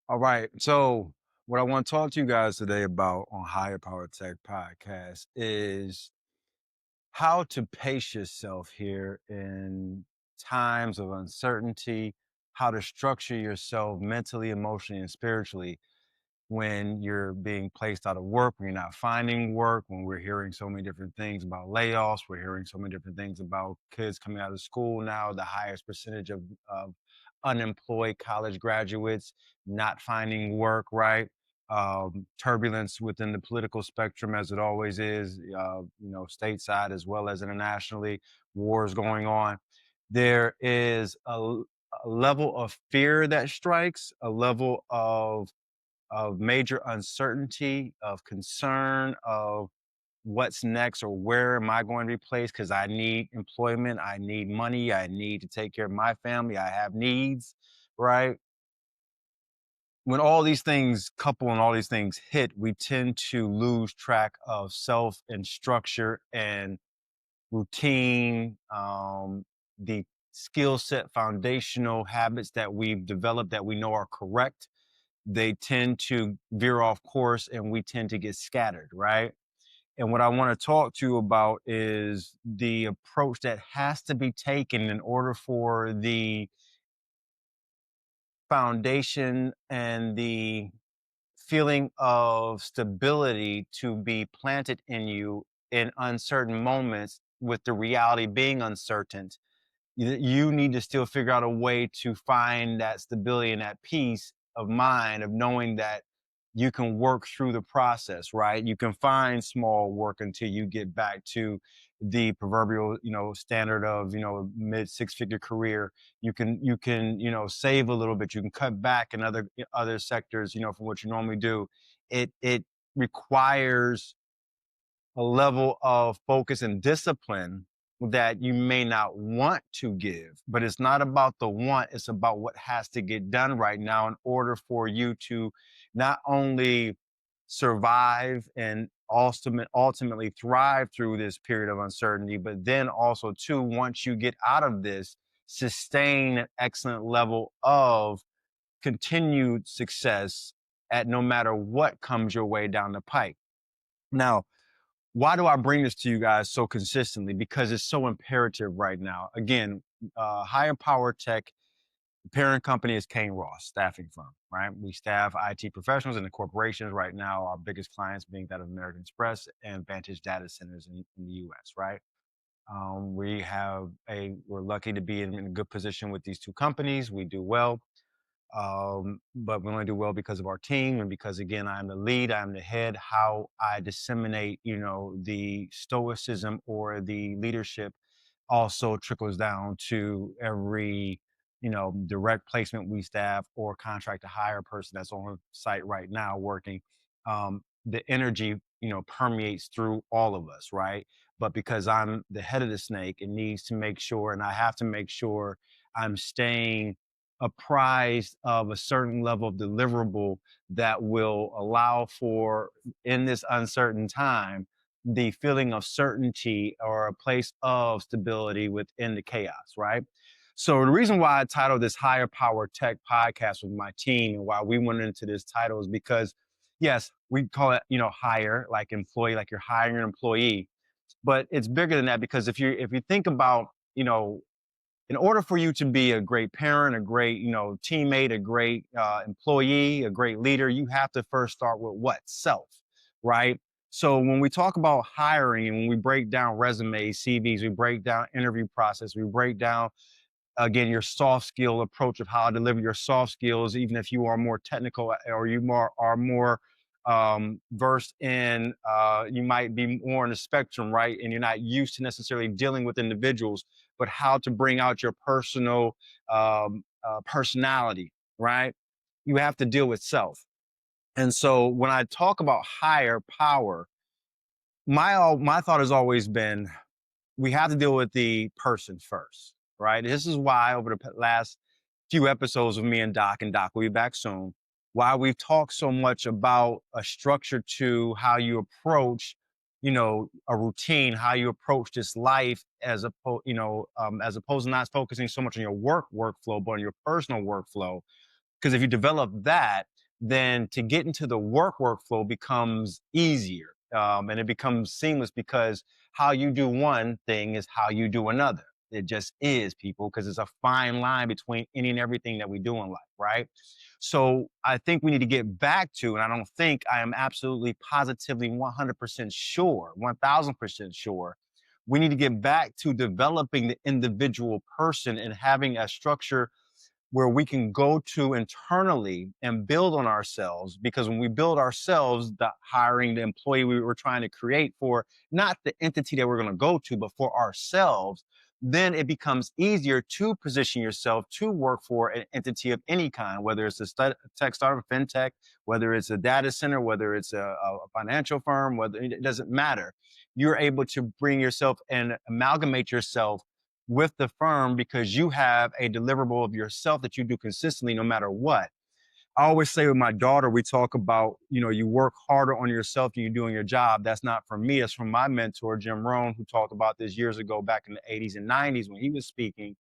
All right. So, what I want to talk to you guys today about on Higher Power Tech Podcast is how to pace yourself here in times of uncertainty, how to structure yourself mentally, emotionally, and spiritually when you're being placed out of work, when you're not finding work, when we're hearing so many different things about layoffs, we're hearing so many different things about kids coming out of school now, the highest percentage of unemployed college graduates not finding work, right? Turbulence within the political spectrum, as it always is, stateside as well as internationally, wars going on. There is a level of fear that strikes, a level of major uncertainty, of concern, of what's next or where am I going to be placed because I need employment, I need money, I need to take care of my family, I have needs, right? When all these things couple and all these things hit, we tend to lose track of self and structure and routine, the skill set, foundational habits that we've developed that we know are correct. They tend to veer off course and we tend to get scattered, right? And what I want to talk to you about is the approach that has to be taken in order for the foundation and the feeling of stability to be planted in you in uncertain moments with the reality being uncertain. You need to still figure out a way to find that stability and that peace of mind of knowing that you can work through the process, right? You can find small work until you get back to the proverbial, standard of, mid six-figure career. You can save a little bit. You can cut back in other sectors, from what you normally do. It requires a level of focus and discipline that you may not want to give, but it's not about the want, it's about what has to get done right now in order for you to not only survive and ultimately thrive through this period of uncertainty, but then also too, once you get out of this, sustain an excellent level of continued success at no matter what comes your way down the pike. Now, why do I bring this to you guys so consistently? Because it's so imperative right now. Again, Higher Power Tech, the parent company is Kane Ross, staffing firm, right? We staff IT professionals in the corporations right now, our biggest clients being that of American Express and Vantage Data Centers in the US, right? We're lucky to be in a good position with these two companies. We do well. But we only do well because of our team and because again I'm the lead, I'm the head. How I disseminate, the stoicism or the leadership also trickles down to every, direct placement we staff or contract to hire person that's on site right now working. The energy, permeates through all of us, right? But because I'm the head of the snake, it needs to make sure, and I have to make sure I'm staying apprised of a certain level of deliverable that will allow for, in this uncertain time, the feeling of certainty or a place of stability within the chaos, right? So the reason why I titled this Higher Power Tech podcast with my team and why we went into this title is because, yes, we call it, hire, like employee, like you're hiring an employee, but it's bigger than that because if you think about, in order for you to be a great parent, a great, teammate, a great employee, a great leader, you have to first start with what? Self, right? So when we talk about hiring and when we break down resumes, CVs, we break down interview process, we break down again your soft skill approach of how to deliver your soft skills, even if you are more technical or are more versed in, you might be more on the spectrum, right? And you're not used to necessarily dealing with individuals, but how to bring out your personal personality, right? You have to deal with self. And so when I talk about higher power, my thought has always been we have to deal with the person first, right? This is why over the last few episodes of me and Doc will be back soon, why we've talked so much about a structure to how you approach, a routine, how you approach this life as opposed to not focusing so much on your workflow, but on your personal workflow. Because if you develop that, then to get into the workflow becomes easier. And it becomes seamless because how you do one thing is how you do another. It just is, people, because it's a fine line between any and everything that we do in life, right? So I think we need to get back to, and I don't think, I am absolutely positively 100% sure, 1000% sure, we need to get back to developing the individual person and having a structure where we can go to internally and build on ourselves. Because when we build ourselves, the hiring the employee we were trying to create for not the entity that we're going to go to, but for ourselves, then it becomes easier to position yourself to work for an entity of any kind, whether it's a tech startup, fintech, whether it's a data center, whether it's a financial firm, whether it doesn't matter. You're able to bring yourself and amalgamate yourself with the firm because you have a deliverable of yourself that you do consistently no matter what. I always say with my daughter, we talk about, you work harder on yourself than you do on your job. That's not from me. That's from my mentor, Jim Rohn, who talked about this years ago back in the 80s and 90s when he was speaking.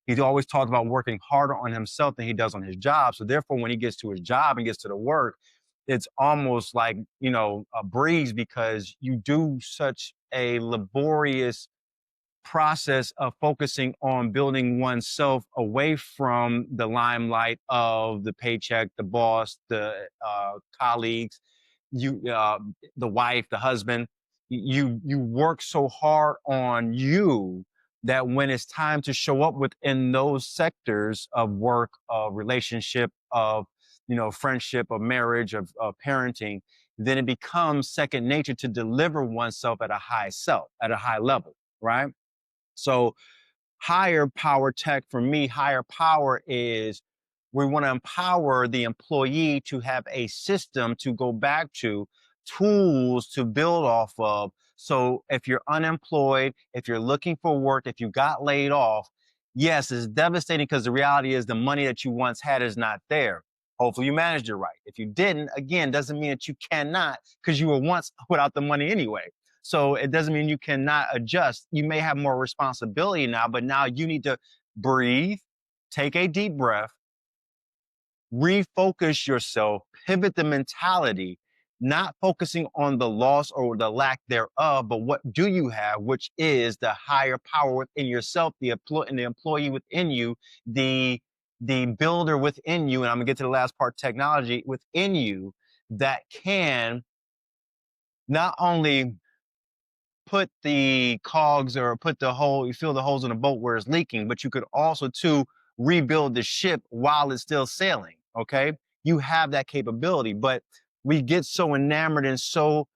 He always talked about working harder on himself than he does on his job. So therefore, when he gets to his job and gets to the work, it's almost like, a breeze because you do such a laborious process of focusing on building oneself away from the limelight of the paycheck, the boss, the colleagues, you, the wife, the husband. You work so hard on you that when it's time to show up within those sectors of work, of relationship, of friendship, of marriage, of parenting, then it becomes second nature to deliver oneself at at a high level, right? So higher power tech for me, higher power is we want to empower the employee to have a system to go back to, tools to build off of. So if you're unemployed, if you're looking for work, if you got laid off, yes, it's devastating because the reality is the money that you once had is not there. Hopefully you managed it right. If you didn't, again, doesn't mean that you cannot because you were once without the money anyway. So it doesn't mean you cannot adjust. You may have more responsibility now, but now you need to breathe, take a deep breath, refocus yourself, pivot the mentality, not focusing on the loss or the lack thereof, but what do you have, which is the higher power within yourself, the employee within you, the builder within you, and I'm gonna get to the last part, technology within you that can not only put the cogs or put the hole, you fill the holes in the boat where it's leaking, but you could also too rebuild the ship while it's still sailing. Okay. You have that capability, but we get so enamored and so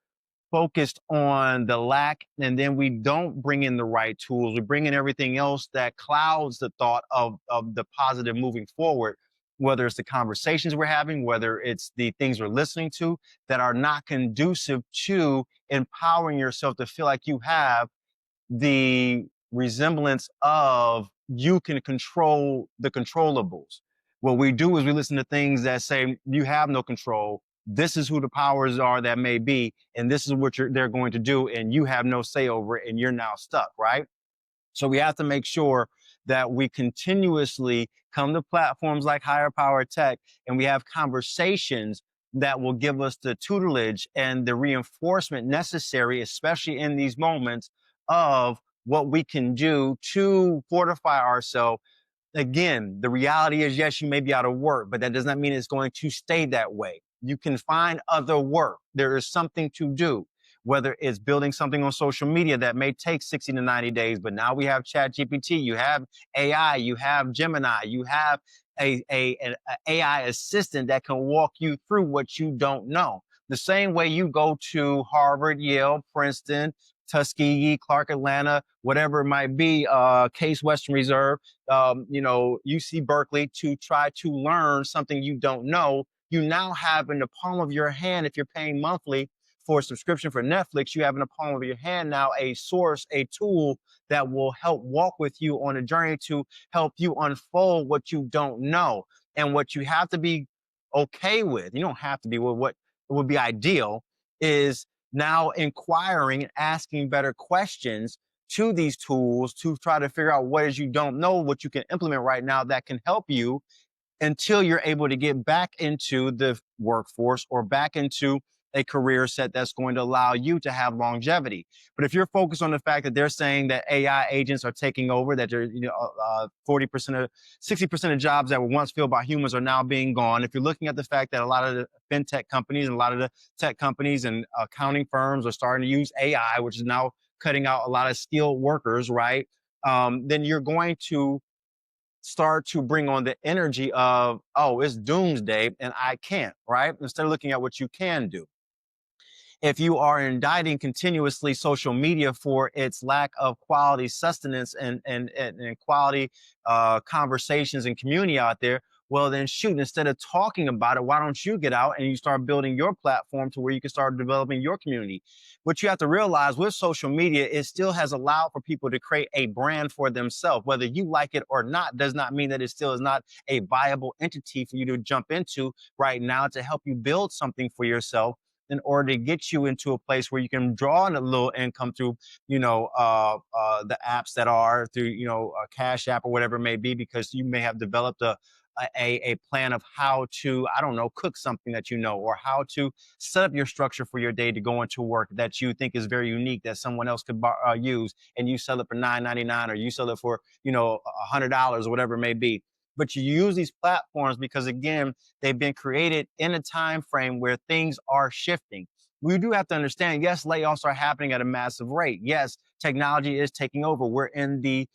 focused on the lack, and then we don't bring in the right tools. We bring in everything else that clouds the thought of the positive moving forward, whether it's the conversations we're having, whether it's the things we're listening to that are not conducive to empowering yourself to feel like you have the resemblance of you can control the controllables. What we do is we listen to things that say you have no control. This is who the powers are that may be, and this is what they're going to do, and you have no say over it, and you're now stuck, right? So we have to make sure that we continuously come to platforms like Higher Power Tech and we have conversations that will give us the tutelage and the reinforcement necessary, especially in these moments of what we can do to fortify ourselves. Again, the reality is, yes, you may be out of work, but that does not mean it's going to stay that way. You can find other work. There is something to do, whether it's building something on social media that may take 60 to 90 days, but now we have Chat GPT, you have AI, you have Gemini, you have an AI assistant that can walk you through what you don't know. The same way you go to Harvard, Yale, Princeton, Tuskegee, Clark Atlanta, whatever it might be, Case Western Reserve, UC Berkeley, to try to learn something you don't know. You now have in the palm of your hand, if you're paying monthly for a subscription for Netflix, you have in the palm of your hand now a source, a tool that will help walk with you on a journey to help you unfold what you don't know. And what you have to be okay with, you don't have to be, what would be ideal is now inquiring and asking better questions to these tools to try to figure out what is you don't know, what you can implement right now that can help you until you're able to get back into the workforce or back into a career set that's going to allow you to have longevity. But if you're focused on the fact that they're saying that AI agents are taking over, that they're 40% of 60% of jobs that were once filled by humans are now being gone. If you're looking at the fact that a lot of the fintech companies and a lot of the tech companies and accounting firms are starting to use AI, which is now cutting out a lot of skilled workers, right? Then you're going to start to bring on the energy of, oh, it's doomsday and I can't, right? Instead of looking at what you can do. If you are indicting continuously social media for its lack of quality sustenance and quality conversations and community out there, well, then shoot, instead of talking about it, why don't you get out and you start building your platform to where you can start developing your community? What you have to realize with social media, it still has allowed for people to create a brand for themselves. Whether you like it or not does not mean that it still is not a viable entity for you to jump into right now to help you build something for yourself in order to get you into a place where you can draw in a little income through, the apps that are through, a Cash App or whatever it may be, because you may have developed a plan of how to, I don't know, cook something that you know, or how to set up your structure for your day to go into work that you think is very unique that someone else could use, and you sell it for $9.99 or you sell it for, $100 or whatever it may be. But you use these platforms because, again, they've been created in a time frame where things are shifting. We do have to understand, yes, layoffs are happening at a massive rate. Yes, technology is taking over. We're in the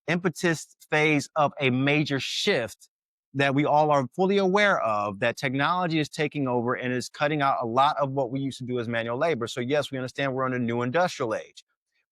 impetus phase of a major shift that we all are fully aware of, that technology is taking over and is cutting out a lot of what we used to do as manual labor. So yes, we understand we're in a new industrial age.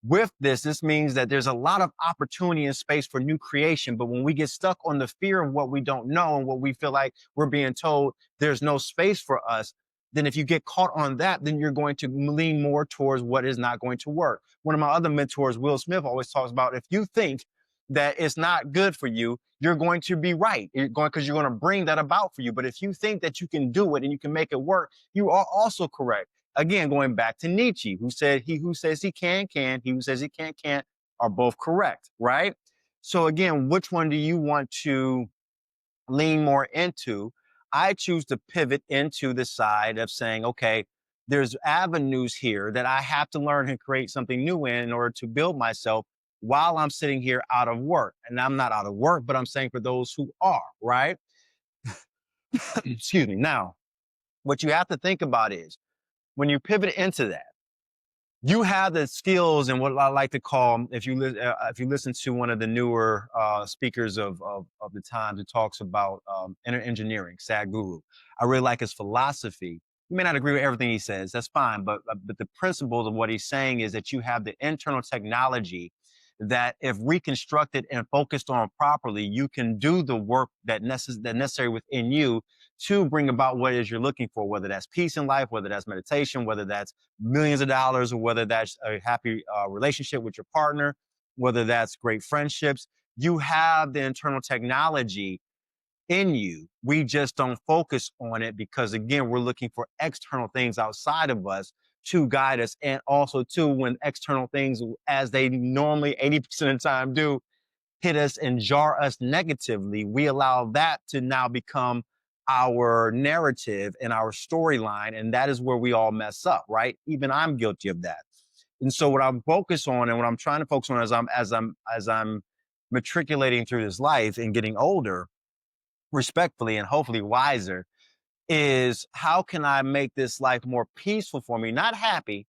With this means that there's a lot of opportunity and space for new creation. But when we get stuck on the fear of what we don't know and what we feel like we're being told there's no space for us, then if you get caught on that, then you're going to lean more towards what is not going to work. One of my other mentors, Will Smith, always talks about, if you think that it's not good for you, you're going to be right. Because you're going to bring that about for you. But if you think that you can do it and you can make it work, you are also correct. Again, going back to Nietzsche, who said, he who says he can, he who says he can't, are both correct, right? So again, which one do you want to lean more into? I choose to pivot into the side of saying, okay, there's avenues here that I have to learn and create something new in order to build myself while I'm sitting here out of work. And I'm not out of work, but I'm saying for those who are, right? Excuse me. Now, what you have to think about is when you pivot into that, you have the skills and what I like to call, if you listen to one of the newer speakers of the times, it talks about inner engineering, Sadhguru. I really like his philosophy. You may not agree with everything he says, that's fine, but the principles of what he's saying is that you have the internal technology that, if reconstructed and focused on properly, you can do the work that necessary within you to bring about what it is you're looking for, whether that's peace in life, whether that's meditation, whether that's millions of dollars, or whether that's a happy relationship with your partner, whether that's great friendships. You have the internal technology in you. We just don't focus on it because, again, we're looking for external things outside of us to guide us. And also, too, when external things, as they normally 80% of the time do, hit us and jar us negatively, we allow that to now become our narrative and our storyline. And that is where we all mess up, right? Even I'm guilty of that. And so what I'm focused on and what I'm trying to focus on as I'm matriculating through this life and getting older, respectfully and hopefully wiser, is how can I make this life more peaceful for me? Not happy,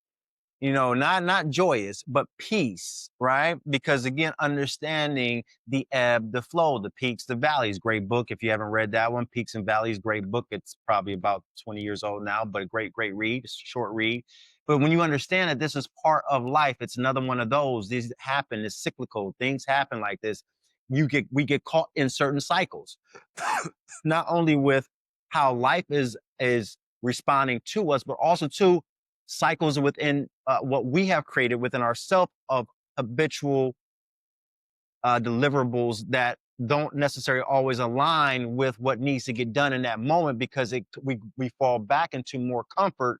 not joyous, but peace, right? Because again, understanding the ebb, the flow, the peaks, the valleys. Great book. If you haven't read that one, Peaks and Valleys, great book. It's probably about 20 years old now, but a great read. It's a short read. But when you understand that this is part of life, it's another one of those. These happen. It's cyclical. Things happen like this. We get caught in certain cycles, not only with how life is responding to us, but also to cycles within what we have created within ourselves of habitual deliverables that don't necessarily always align with what needs to get done in that moment, because we fall back into more comfort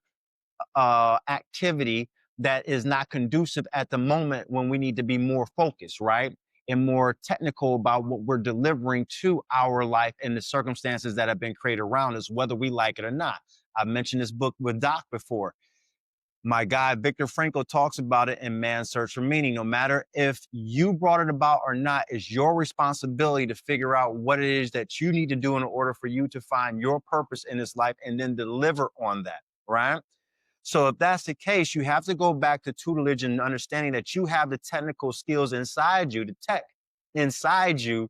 activity that is not conducive at the moment when we need to be more focused, right? and more technical about what we're delivering to our life and the circumstances that have been created around us, whether we like it or not. I mentioned this book with Doc before. My guy, Viktor Frankl, talks about it in Man's Search for Meaning. No matter if you brought it about or not, it's your responsibility to figure out what it is that you need to do in order for you to find your purpose in this life and then deliver on that, right? So if that's the case, you have to go back to tutelage and understanding that you have the technical skills inside you, the tech inside you,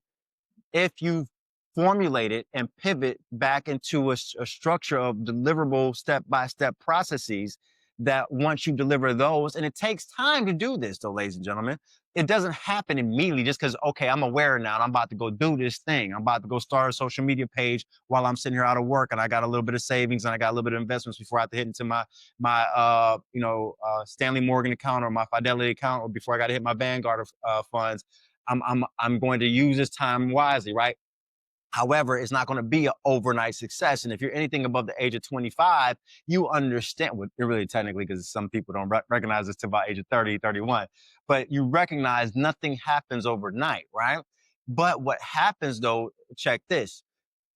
if you formulate it and pivot back into a structure of deliverable step-by-step processes that once you deliver those, and it takes time to do this though, ladies and gentlemen, it doesn't happen immediately just because, okay, I'm aware now and I'm about to go do this thing. I'm about to go start a social media page while I'm sitting here out of work and I got a little bit of savings and I got a little bit of investments before I have to hit into my Stanley Morgan account or my Fidelity account, or before I got to hit my Vanguard funds. I'm going to use this time wisely, right? However, it's not going to be an overnight success. And if you're anything above the age of 25, you understand, well, really technically, because some people don't recognize this till about age of 30, 31, but you recognize nothing happens overnight, right? But what happens though, check this,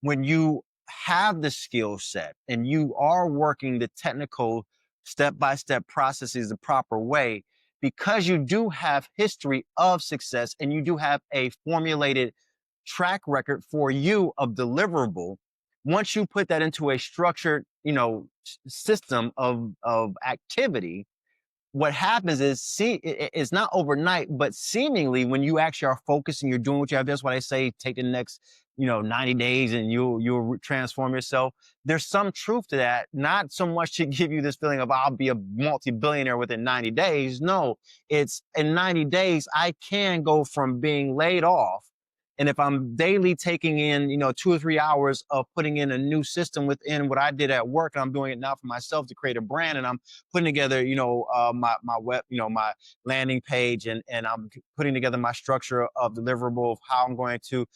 when you have the skill set and you are working the technical step-by-step processes the proper way, because you do have history of success and you do have a formulated track record for you of deliverable, once you put that into a structured, system of activity, what happens is, it's not overnight, but seemingly when you actually are focused and you're doing what you have, that's why they say take the next 90 days and you'll transform yourself. There's some truth to that, not so much to give you this feeling of I'll be a multi-billionaire within 90 days. No, it's in 90 days I can go from being laid off, and if I'm daily taking in, 2 or 3 hours of putting in a new system within what I did at work, and I'm doing it now for myself to create a brand, and I'm putting together, my web, my landing page, and I'm putting together my structure of deliverable of how I'm going to,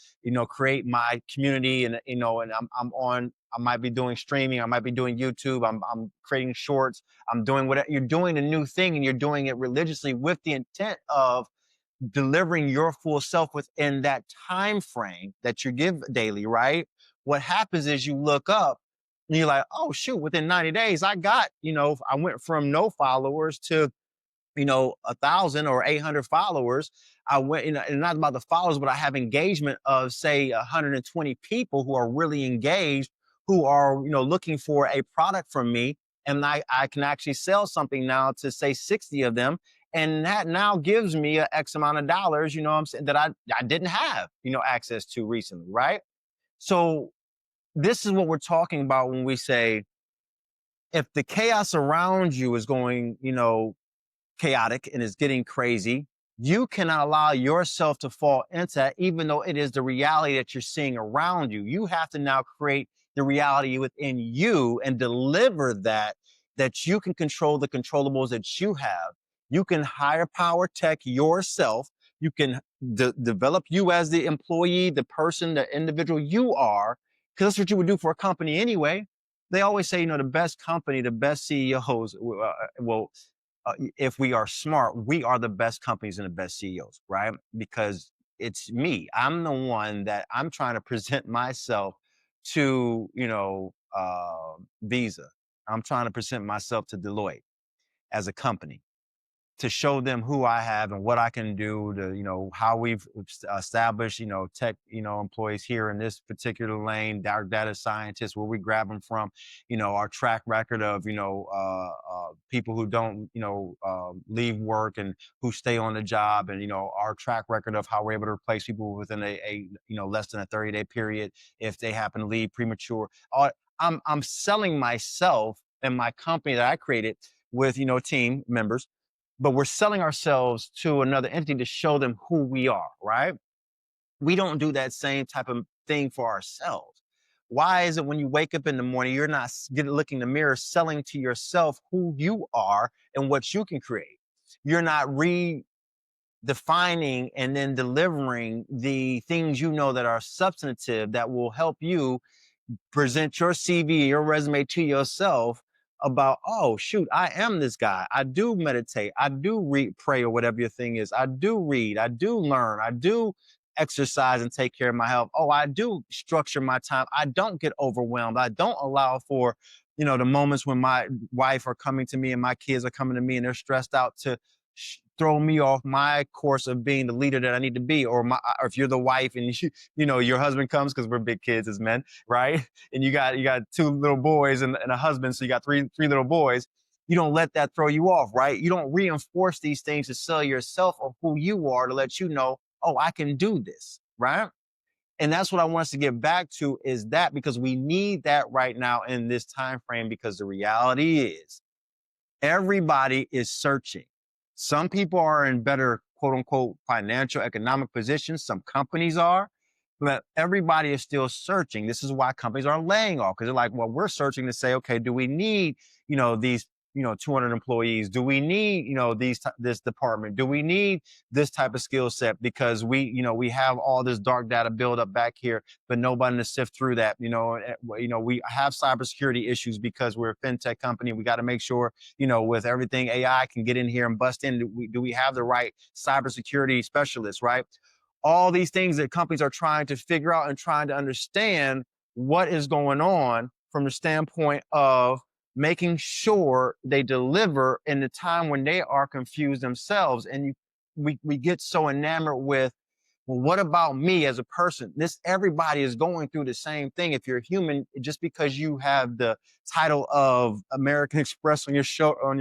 create my community, and I might be doing streaming, I might be doing YouTube, I'm creating shorts, I'm doing whatever. You're doing a new thing, and you're doing it religiously with the intent of delivering your full self within that time frame that you give daily, right? What happens is you look up and you're like, oh shoot, within 90 days, I got, I went from no followers to 1,000 or 800 followers. I went, and not about the followers, but I have engagement of say 120 people who are really engaged, who are, looking for a product from me. And I can actually sell something now to say 60 of them. And that now gives me a X amount of dollars, what I'm saying, that I didn't have, access to recently. Right. So this is what we're talking about when we say, if the chaos around you is going, chaotic and is getting crazy, you cannot allow yourself to fall into that, even though it is the reality that you're seeing around you. You have to now create the reality within you and deliver that you can control the controllables that you have. You can higher power tech yourself. You can develop you as the employee, the person, the individual you are, because that's what you would do for a company anyway. They always say, the best company, the best CEOs if we are smart, we are the best companies and the best CEOs, right? Because it's me. I'm the one that I'm trying to present myself to, Visa. I'm trying to present myself to Deloitte as a company, to show them who I have and what I can do to, how we've established, tech, employees here in this particular lane, our data scientists, where we grab them from, our track record of, people who don't, leave work and who stay on the job, and, our track record of how we're able to replace people within a less than a 30-day period if they happen to leave premature. I'm selling myself and my company that I created with, team members, but we're selling ourselves to another entity to show them who we are, right? We don't do that same type of thing for ourselves. Why is it when you wake up in the morning, you're not looking in the mirror, selling to yourself who you are and what you can create? You're not redefining and then delivering the things that are substantive, that will help you present your CV, your resume to yourself about, oh shoot, I am this guy. I do meditate. I do read, pray, or whatever your thing is. I do read. I do learn. I do exercise and take care of my health. Oh, I do structure my time. I don't get overwhelmed. I don't allow for, the moments when my wife are coming to me and my kids are coming to me and they're stressed out to throw me off my course of being the leader that I need to be. Or if you're the wife and your husband comes, because we're big kids as men, right? And you got two little boys and a husband, so you got three little boys. You don't let that throw you off, right? You don't reinforce these things to sell yourself of who you are, to let you know, oh, I can do this, right? And that's what I want us to get back to, is that, because we need that right now in this time frame, because the reality is everybody is searching. Some people are in better, quote unquote, financial, economic positions. Some companies are, but everybody is still searching. This is why companies are laying off, because they're like, well, we're searching to say, okay, do we need, these, 200 employees? Do we need, this department? Do we need this type of skill set? Because we have all this dark data build up back here, but nobody to sift through that. We have cybersecurity issues because we're a fintech company. We got to make sure, with everything AI can get in here and bust in, do we have the right cybersecurity specialists, right? All these things that companies are trying to figure out and trying to understand what is going on from the standpoint of making sure they deliver in the time when they are confused themselves. And we get so enamored with, well, what about me as a person? Everybody is going through the same thing. If you're a human, just because you have the title of American Express on your shirt, or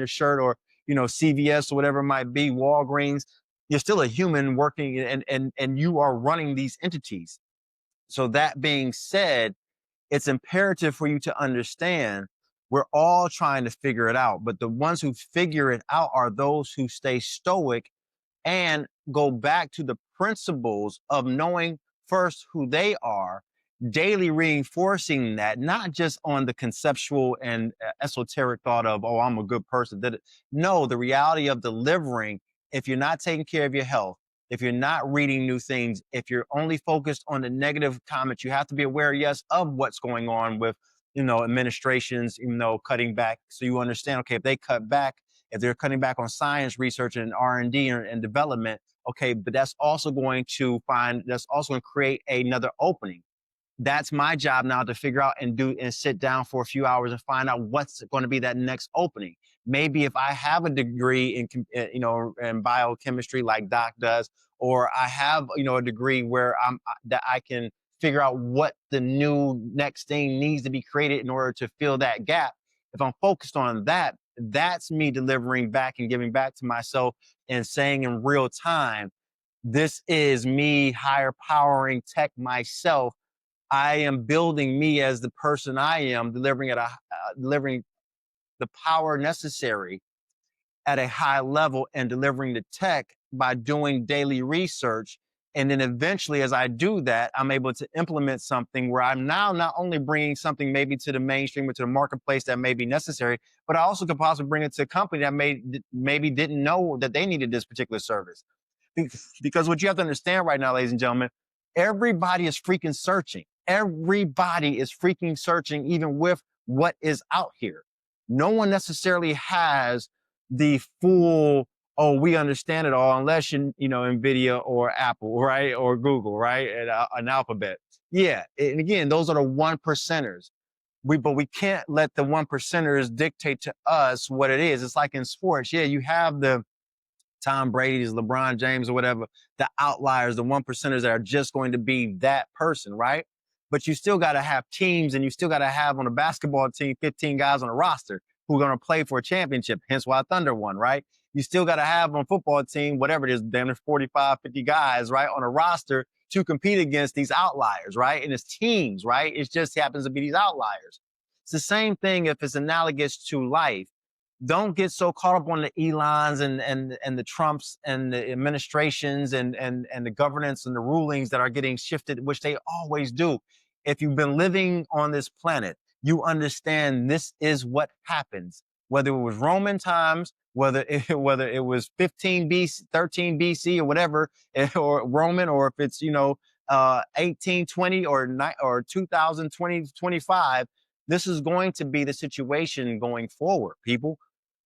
CVS or whatever it might be, Walgreens, you're still a human working, and you are running these entities. So that being said, it's imperative for you to understand we're all trying to figure it out. But the ones who figure it out are those who stay stoic and go back to the principles of knowing first who they are, daily reinforcing that, not just on the conceptual and esoteric thought of, oh, I'm a good person. No, the reality of delivering. If you're not taking care of your health, if you're not reading new things, if you're only focused on the negative comments, you have to be aware, yes, of what's going on with, administrations, cutting back. So you understand, okay, if they cut back, if they're cutting back on science research and R&D and development, okay, but that's also going to create another opening. That's my job now, to figure out and sit down for a few hours and find out what's going to be that next opening. Maybe if I have a degree in biochemistry like Doc does, or I have, a degree where that I can figure out what the new next thing needs to be created in order to fill that gap. If I'm focused on that, that's me delivering back and giving back to myself and saying in real time, this is me higher powering tech myself. I am building me as the person I am, delivering the power necessary at a high level, and delivering the tech by doing daily research. And then eventually, as I do that, I'm able to implement something where I'm now not only bringing something maybe to the mainstream or to the marketplace that may be necessary, but I also could possibly bring it to a company that maybe didn't know that they needed this particular service. Because what you have to understand right now, ladies and gentlemen, everybody is freaking searching. Everybody is freaking searching, even with what is out here. No one necessarily has the full, oh, we understand it all, unless NVIDIA or Apple, right? Or Google, right? And an Alphabet. Yeah. And again, those are the one percenters. But we can't let the one percenters dictate to us what it is. It's like in sports. Yeah, you have the Tom Brady's, LeBron James, or whatever, the outliers, the one percenters that are just going to be that person, right? But you still got to have teams, and you still got to have on a basketball team 15 guys on a roster who are going to play for a championship, hence why Thunder won, right? You still got to have on a football team, whatever it is, damn near 45, 50 guys, right, on a roster to compete against these outliers, right? And it's teams, right? It just happens to be these outliers. It's the same thing if it's analogous to life. Don't get so caught up on the Elons and the Trumps and the administrations and the governance and the rulings that are getting shifted, which they always do. If you've been living on this planet, you understand this is what happens. Whether it was Roman times, whether it was 15 BC, 13 BC or whatever, or Roman, or if it's 1820 or 2020, 25, This is going to be the situation going forward, people.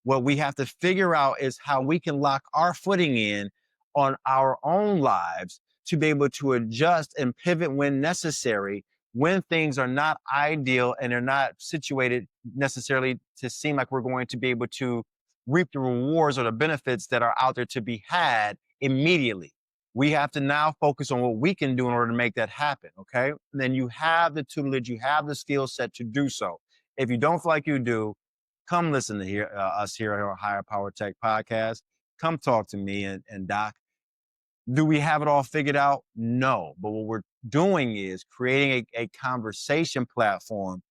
What we have to figure out is how we can lock our footing in on our own lives to be able to adjust and pivot when necessary, when things are not ideal and they're not situated necessarily to seem like we're going to be able to reap the rewards or the benefits that are out there to be had immediately. We have to now focus on what we can do in order to make that happen. Okay. And then you have the tutelage, you have the skill set to do so. If you don't feel like you do, come listen to us here at our Higher Power Tech podcast. Come talk to me and Doc. Do we have it all figured out? No. But what we're doing is creating a conversation platform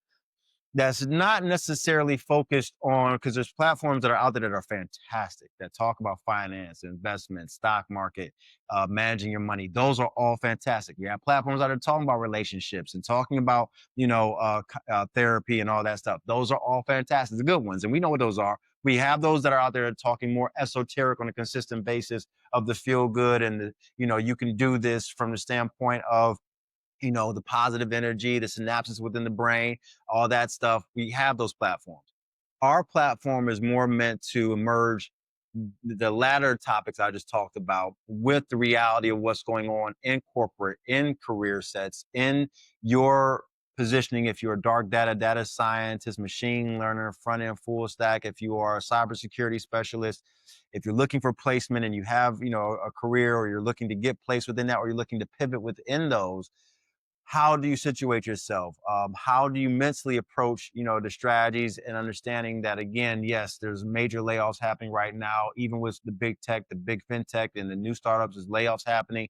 that's not necessarily focused on, because there's platforms that are out there that are fantastic that talk about finance, investment, stock market, managing your money. Those are all fantastic. You have platforms that are talking about relationships and talking about, therapy and all that stuff. Those are all fantastic, the good ones, and we know what those are. We have those that are out there talking more esoteric on a consistent basis of the feel good and you can do this from the standpoint of the positive energy, the synapses within the brain, all that stuff. We have those platforms. Our platform is more meant to emerge the latter topics I just talked about with the reality of what's going on in corporate, in career sets, in your positioning. If you're a dark data scientist, machine learner, front end full stack, if you are a cybersecurity specialist, if you're looking for placement and you have, a career, or you're looking to get placed within that, or you're looking to pivot within those, how do you situate yourself? How do you mentally approach, the strategies, and understanding that, again, yes, there's major layoffs happening right now, even with the big tech, the big fintech, and the new startups, there's layoffs happening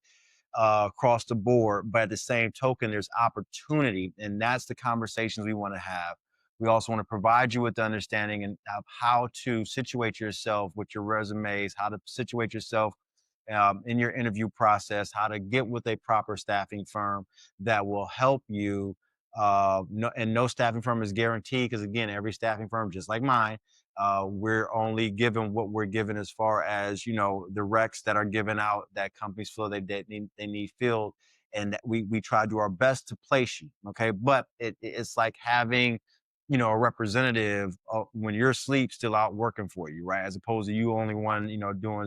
across the board. But at the same token, there's opportunity, and that's the conversations we want to have. We also want to provide you with the understanding of how to situate yourself with your resumes, how to situate yourself in your interview process, how to get with a proper staffing firm that will help you. And no staffing firm is guaranteed, because again, every staffing firm, just like mine, we're only given what we're given as far as the recs that are given out that companies feel they need filled, and that we try to do our best to place you. Okay, but it's like having a representative when you're asleep still out working for you, right? As opposed to you only one,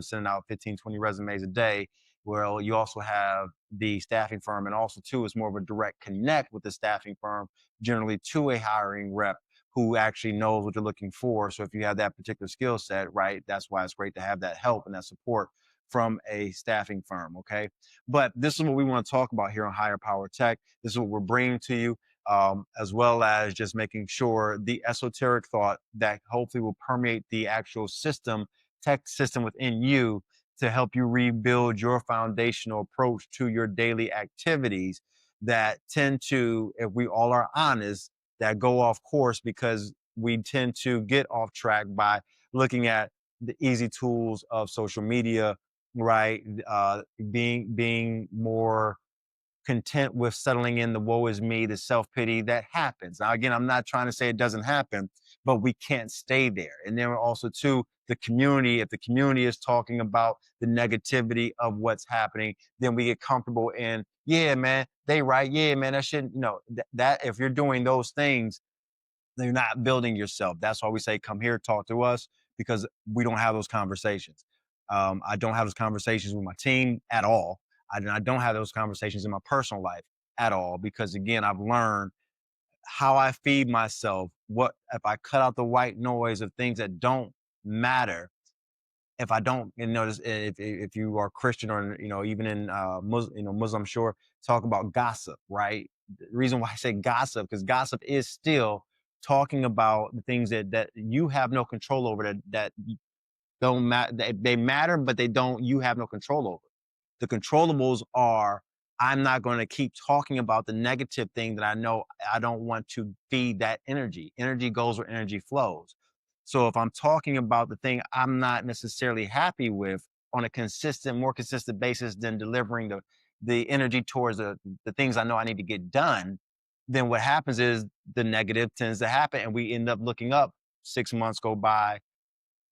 sending out 15, 20 resumes a day. Well, you also have the staffing firm, and also too, it's more of a direct connect with the staffing firm, generally to a hiring rep who actually knows what you're looking for. So if you have that particular skill set, right, that's why it's great to have that help and that support from a staffing firm. Okay. But this is what we want to talk about here on Higher Power Tech. This is what we're bringing to you, as well as just making sure the esoteric thought that hopefully will permeate the actual system, tech system within you, to help you rebuild your foundational approach to your daily activities that tend to, if we all are honest, that go off course because we tend to get off track by looking at the easy tools of social media, right? Being more content with settling in the woe is me, the self-pity that happens. Now, again, I'm not trying to say it doesn't happen, but we can't stay there. And then also too, the community, if the community is talking about the negativity of what's happening, then we get comfortable in, yeah, man, they right. Yeah, man, that shouldn't, that if you're doing those things, then you're not building yourself. That's why we say, come here, talk to us, because we don't have those conversations. I don't have those conversations with my team at all. I don't have those conversations in my personal life at all, because again, I've learned how I feed myself. What if I cut out the white noise of things that don't matter? If I don't, if you are Christian, or even in Muslim, sure, talk about gossip, right? The reason why I say gossip, because gossip is still talking about the things that you have no control over, that don't matter. They matter, but they don't. You have no control over. The controllables are, I'm not going to keep talking about the negative thing that I know I don't want to feed that energy. Energy goes where energy flows. So if I'm talking about the thing I'm not necessarily happy with on a more consistent basis than delivering the energy towards the things I know I need to get done, then what happens is the negative tends to happen, and we end up looking up. 6 months go by,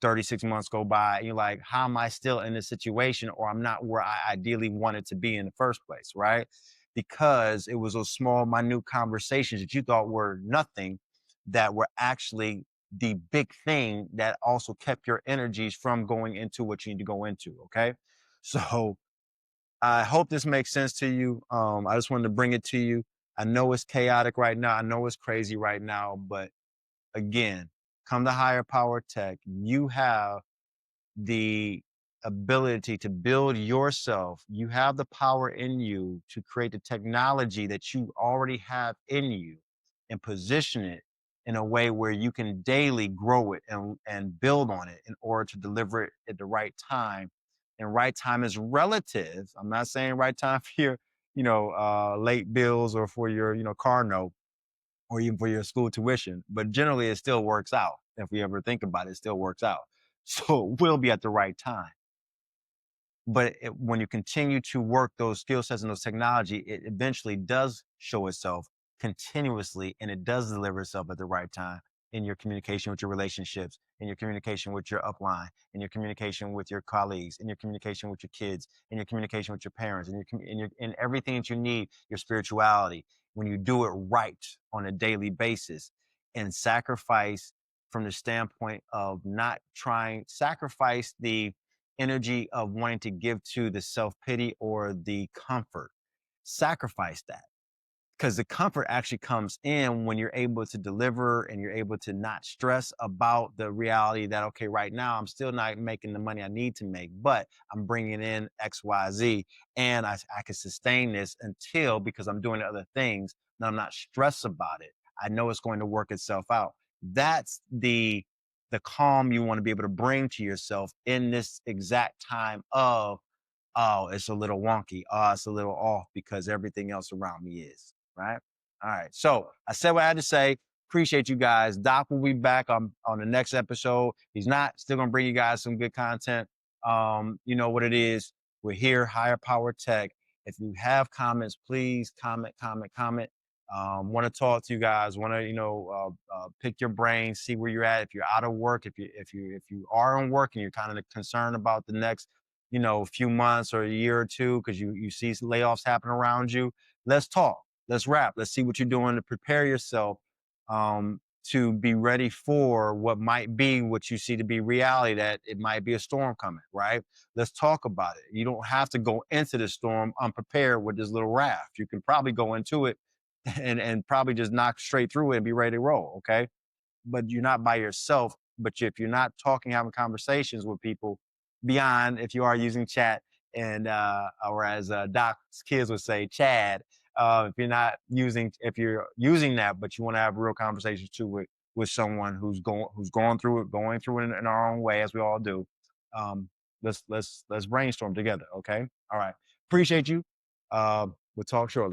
36 months go by, and you're like, how am I still in this situation? Or I'm not where I ideally wanted to be in the first place, right? Because it was those small, minute conversations that you thought were nothing that were actually the big thing that also kept your energies from going into what you need to go into. Okay. So I hope this makes sense to you. I just wanted to bring it to you. I know it's chaotic right now. I know it's crazy right now, but again, come to higher power tech. You have the ability to build yourself. You have the power in you to create the technology that you already have in you and position it in a way where you can daily grow it and build on it in order to deliver it at the right time. And right time is relative. I'm not saying right time for your, late bills or for your, car note or even for your school tuition. But generally, it still works out. If we ever think about it, it still works out. So it will be at the right time. But when you continue to work those skill sets and those technology, it eventually does show itself continuously and it does deliver itself at the right time in your communication with your relationships, in your communication with your upline, in your communication with your colleagues, in your communication with your kids, in your communication with your parents, in everything that you need, your spirituality. When you do it right on a daily basis and sacrifice from the standpoint of not trying, sacrifice the energy of wanting to give to the self pity or the comfort. Sacrifice that because the comfort actually comes in when you're able to deliver and you're able to not stress about the reality that, okay, right now I'm still not making the money I need to make, but I'm bringing in XYZ and I can sustain this until because I'm doing other things and I'm not stressed about it. I know it's going to work itself out. That's the calm you want to be able to bring to yourself in this exact time of, oh, it's a little wonky. Oh, it's a little off because everything else around me is, right? All right. So I said what I had to say. Appreciate you guys. Doc will be back on the next episode. He's not still gonna bring you guys some good content. You know what it is. We're here, higher power tech. If you have comments, please comment. Want to talk to you guys. Want to pick your brain, see where you're at. If you're out of work, if you are in work and you're kind of concerned about the next few months or a year or two because you see layoffs happen around you, let's talk. Let's rap. Let's see what you're doing to prepare yourself to be ready for what might be what you see to be reality, that it might be a storm coming, right? Let's talk about it. You don't have to go into the storm unprepared with this little raft. You can probably go into it and probably just knock straight through it and be ready to roll, okay? But you're not by yourself. But if you're not talking, having conversations with people beyond, if you are using chat and or as Doc's kids would say, Chad. If you're using that, but you want to have real conversations too with someone who's going through it in our own way, as we all do. Um, let's brainstorm together. Okay. All right. Appreciate you. We'll talk shortly.